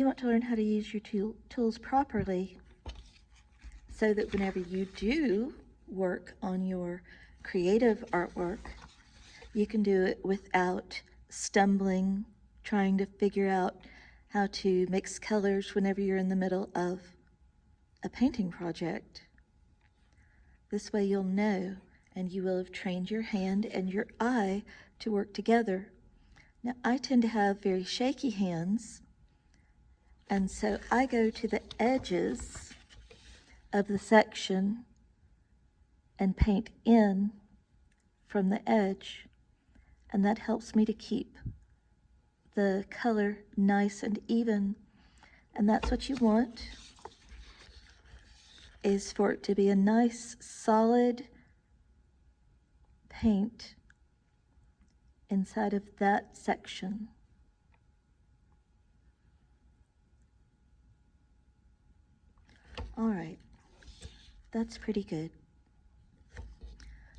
You want to learn how to use your tools properly so that whenever you do work on your creative artwork, you can do it without stumbling, trying to figure out how to mix colors whenever you're in the middle of a painting project. This way you'll know, and you will have trained your hand and your eye to work together. Now, I tend to have very shaky hands, and so I go to the edges of the section and paint in from the edge, and that helps me to keep the color nice and even. And that's what you want, is for it to be a nice solid paint inside of that section. All right, that's pretty good.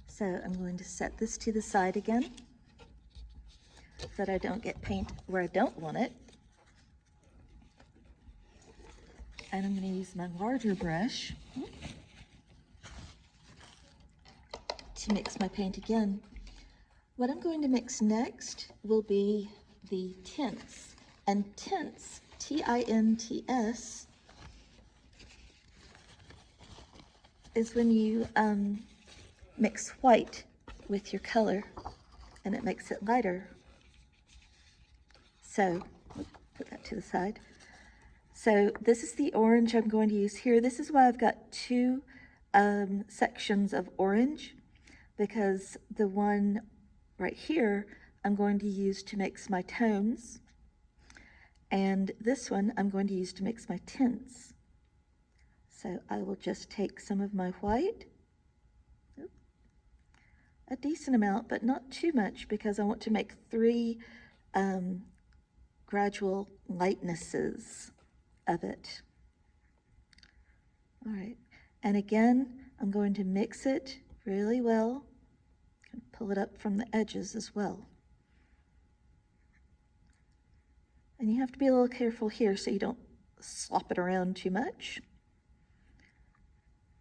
So I'm going to set this to the side again so that I don't get paint where I don't want it. And I'm going to use my larger brush to mix my paint again. What I'm going to mix next will be the tints. And tints, T-I-N-T-S, is when you mix white with your color and it makes it lighter. So, put that to the side. So this is the orange I'm going to use here. This is why I've got two sections of orange, because the one right here I'm going to use to mix my tones, and this one I'm going to use to mix my tints. So I will just take some of my white, a decent amount, but not too much, because I want to make three gradual lightnesses of it. All right, and again, I'm going to mix it really well. Pull it up from the edges as well. And you have to be a little careful here so you don't slop it around too much.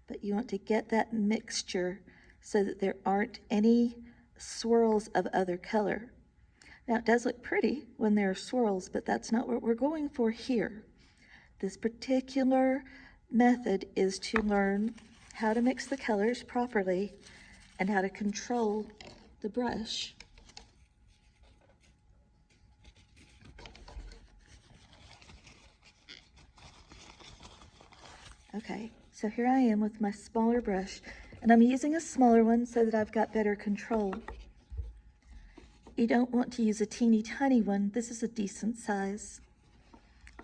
But you want to get that mixture so that there aren't any swirls of other color. Now, it does look pretty when there are swirls, but that's not what we're going for here. This particular method is to learn how to mix the colors properly and how to control the brush. Okay, so here I am with my smaller brush, and I'm using a smaller one so that I've got better control. You don't want to use a teeny tiny one. This is a decent size.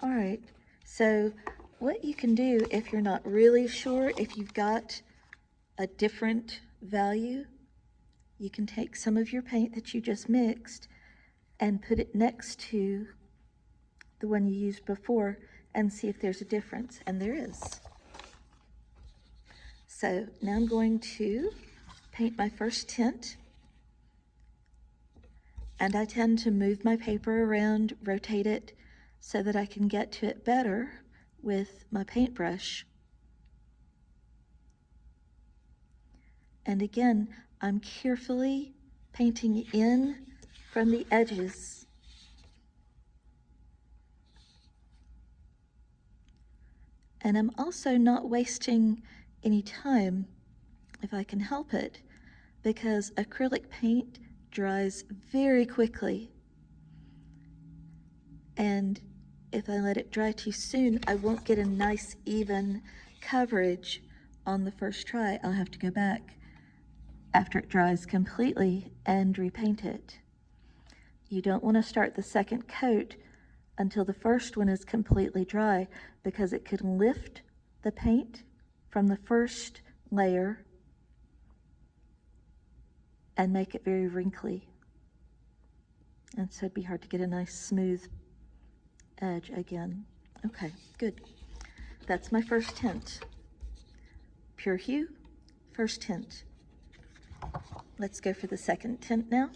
All right, so what you can do if you're not really sure, if you've got a different value, you can take some of your paint that you just mixed and put it next to the one you used before and see if there's a difference, and there is. So now I'm going to paint my first tint, and I tend to move my paper around, rotate it, so that I can get to it better with my paintbrush. And again, I'm carefully painting in from the edges. And I'm also not wasting any time, if I can help it, because acrylic paint dries very quickly. And if I let it dry too soon, I won't get a nice even coverage on the first try. I'll have to go back after it dries completely and repaint it. You don't want to start the second coat until the first one is completely dry, because it could lift the paint from the first layer and make it very wrinkly. And so it'd be hard to get a nice smooth edge again. Okay, good. That's my first tint. Pure Hue, first tint. Let's go for the second tint now.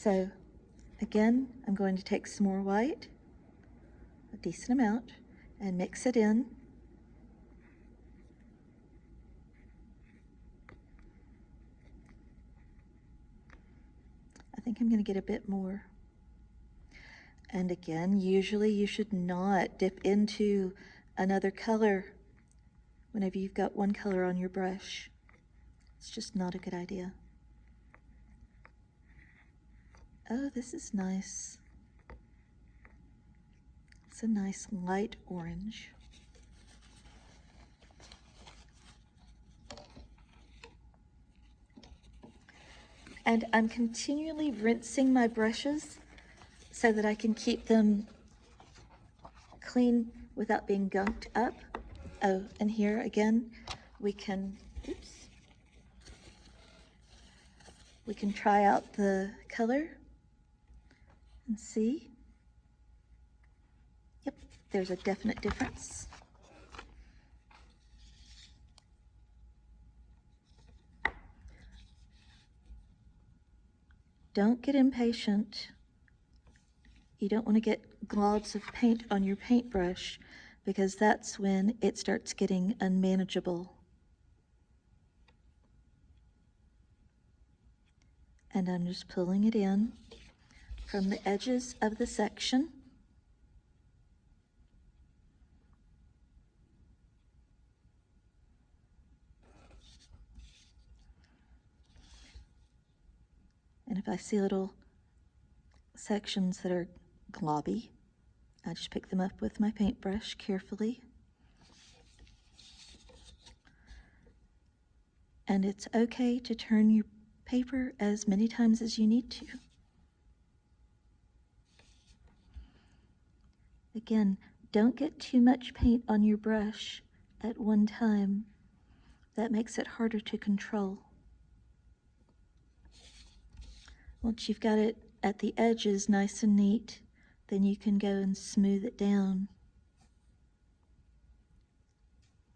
So again, I'm going to take some more white, a decent amount, and mix it in. I think I'm going to get a bit more. And again, usually you should not dip into another color whenever you've got one color on your brush. It's just not a good idea. Oh, this is nice. It's a nice light orange. And I'm continually rinsing my brushes so that I can keep them clean without being gunked up. Oh, and here again, we can try out the color and see. Yep, there's a definite difference. Don't get impatient. You don't want to get globs of paint on your paintbrush because that's when it starts getting unmanageable. And I'm just pulling it in from the edges of the section. And if I see little sections that are globby, I just pick them up with my paintbrush carefully. And it's okay to turn your paper as many times as you need to. Again, don't get too much paint on your brush at one time. That makes it harder to control. Once you've got it at the edges nice and neat, then you can go and smooth it down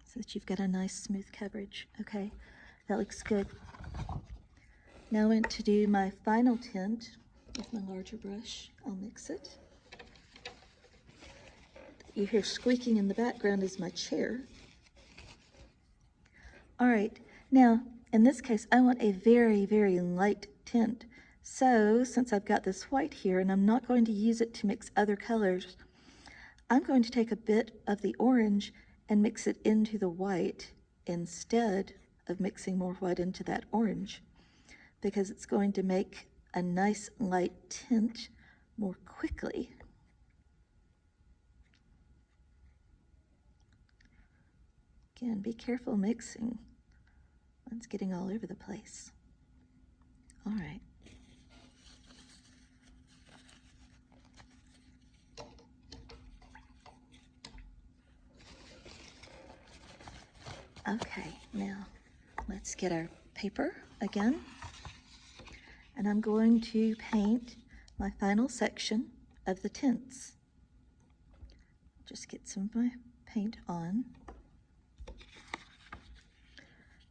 so that you've got a nice smooth coverage. Okay, that looks good. Now I want to do my final tint with my larger brush. I'll mix it. You hear squeaking in the background is my chair. All right, now in this case I want a very, very light tint. So since I've got this white here and I'm not going to use it to mix other colors, I'm going to take a bit of the orange and mix it into the white instead of mixing more white into that orange, because it's going to make a nice light tint more quickly. Again, be careful mixing. It's getting all over the place. All right. Okay, now let's get our paper again. And I'm going to paint my final section of the tints. Just get some of my paint on.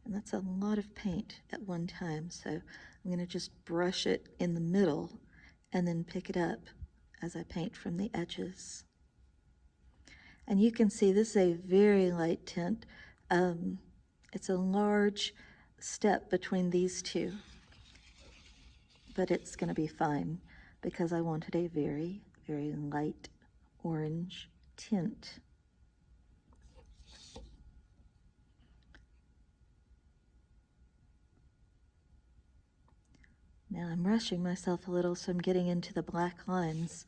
And that's a lot of paint at one time, so I'm going to just brush it in the middle and then pick it up as I paint from the edges. And you can see this is a very light tint. It's a large step between these two, but it's going to be fine because I wanted a very, very light orange tint. Now I'm rushing myself a little, so I'm getting into the black lines,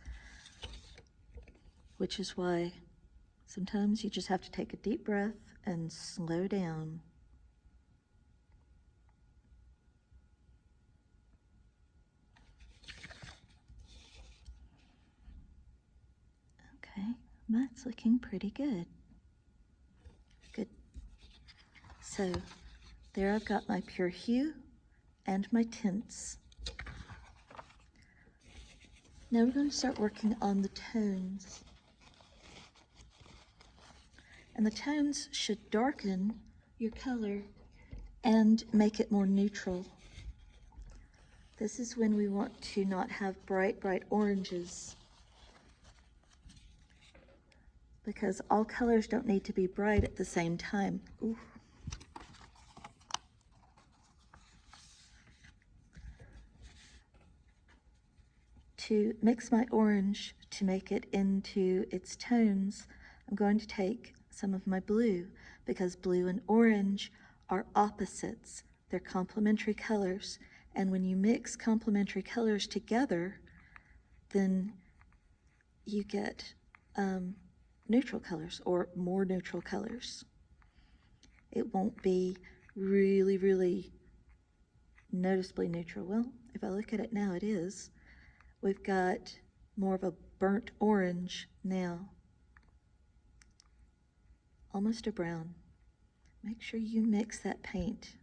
which is why sometimes you just have to take a deep breath and slow down. Okay, that's looking pretty good. Good. So there I've got my pure hue and my tints. Now we're going to start working on the tones. And the tones should darken your color and make it more neutral. This is when we want to not have bright, bright oranges, because all colors don't need to be bright at the same time. Ooh. To mix my orange to make it into its tones, I'm going to take some of my blue, because blue and orange are opposites. They're complementary colors, and when you mix complementary colors together, then you get neutral colors, or more neutral colors. It won't be really, really noticeably neutral. Well, if I look at it now, it is. We've got more of a burnt orange now, almost a brown. Make sure you mix that paint.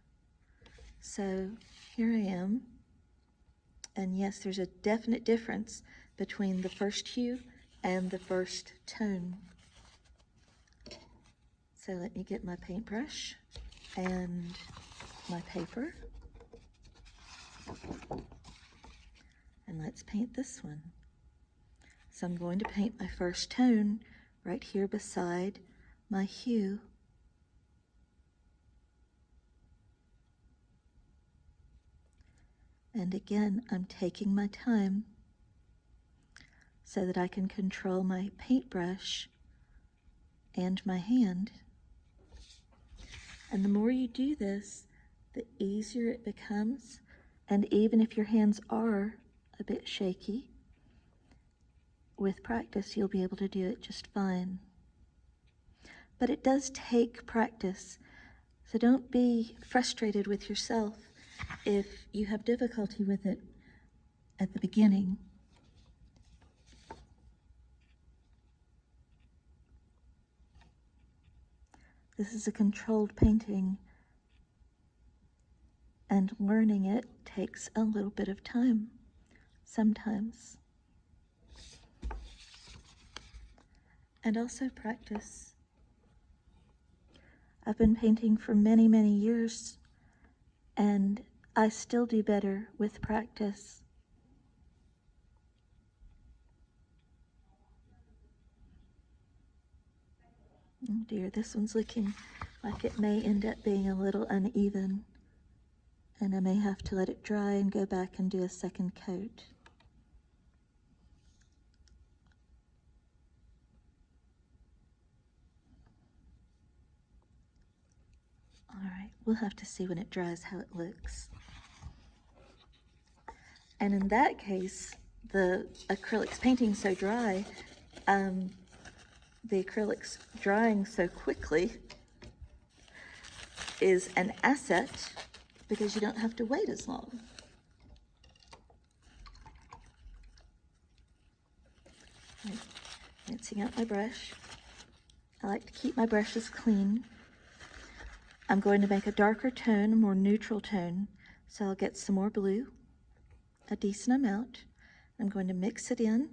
So here I am, and yes, there's a definite difference between the first hue and the first tone. So let me get my paintbrush and my paper, and let's paint this one. So I'm going to paint my first tone right here beside my hue. And again, I'm taking my time so that I can control my paintbrush and my hand. And the more you do this, the easier it becomes. And even if your hands are a bit shaky, with practice, you'll be able to do it just fine. But it does take practice, so don't be frustrated with yourself if you have difficulty with it at the beginning. This is a controlled painting, and learning it takes a little bit of time, sometimes. And also practice. I've been painting for many, many years, and I still do better with practice. Oh dear, this one's looking like it may end up being a little uneven, and I may have to let it dry and go back and do a second coat. All right, we'll have to see when it dries how it looks. And in that case, the acrylics painting so dry, the acrylics drying so quickly is an asset, because you don't have to wait as long. Right. Rinsing out my brush. I like to keep my brushes clean. I'm going to make a darker tone, a more neutral tone, so I'll get some more blue, a decent amount. I'm going to mix it in.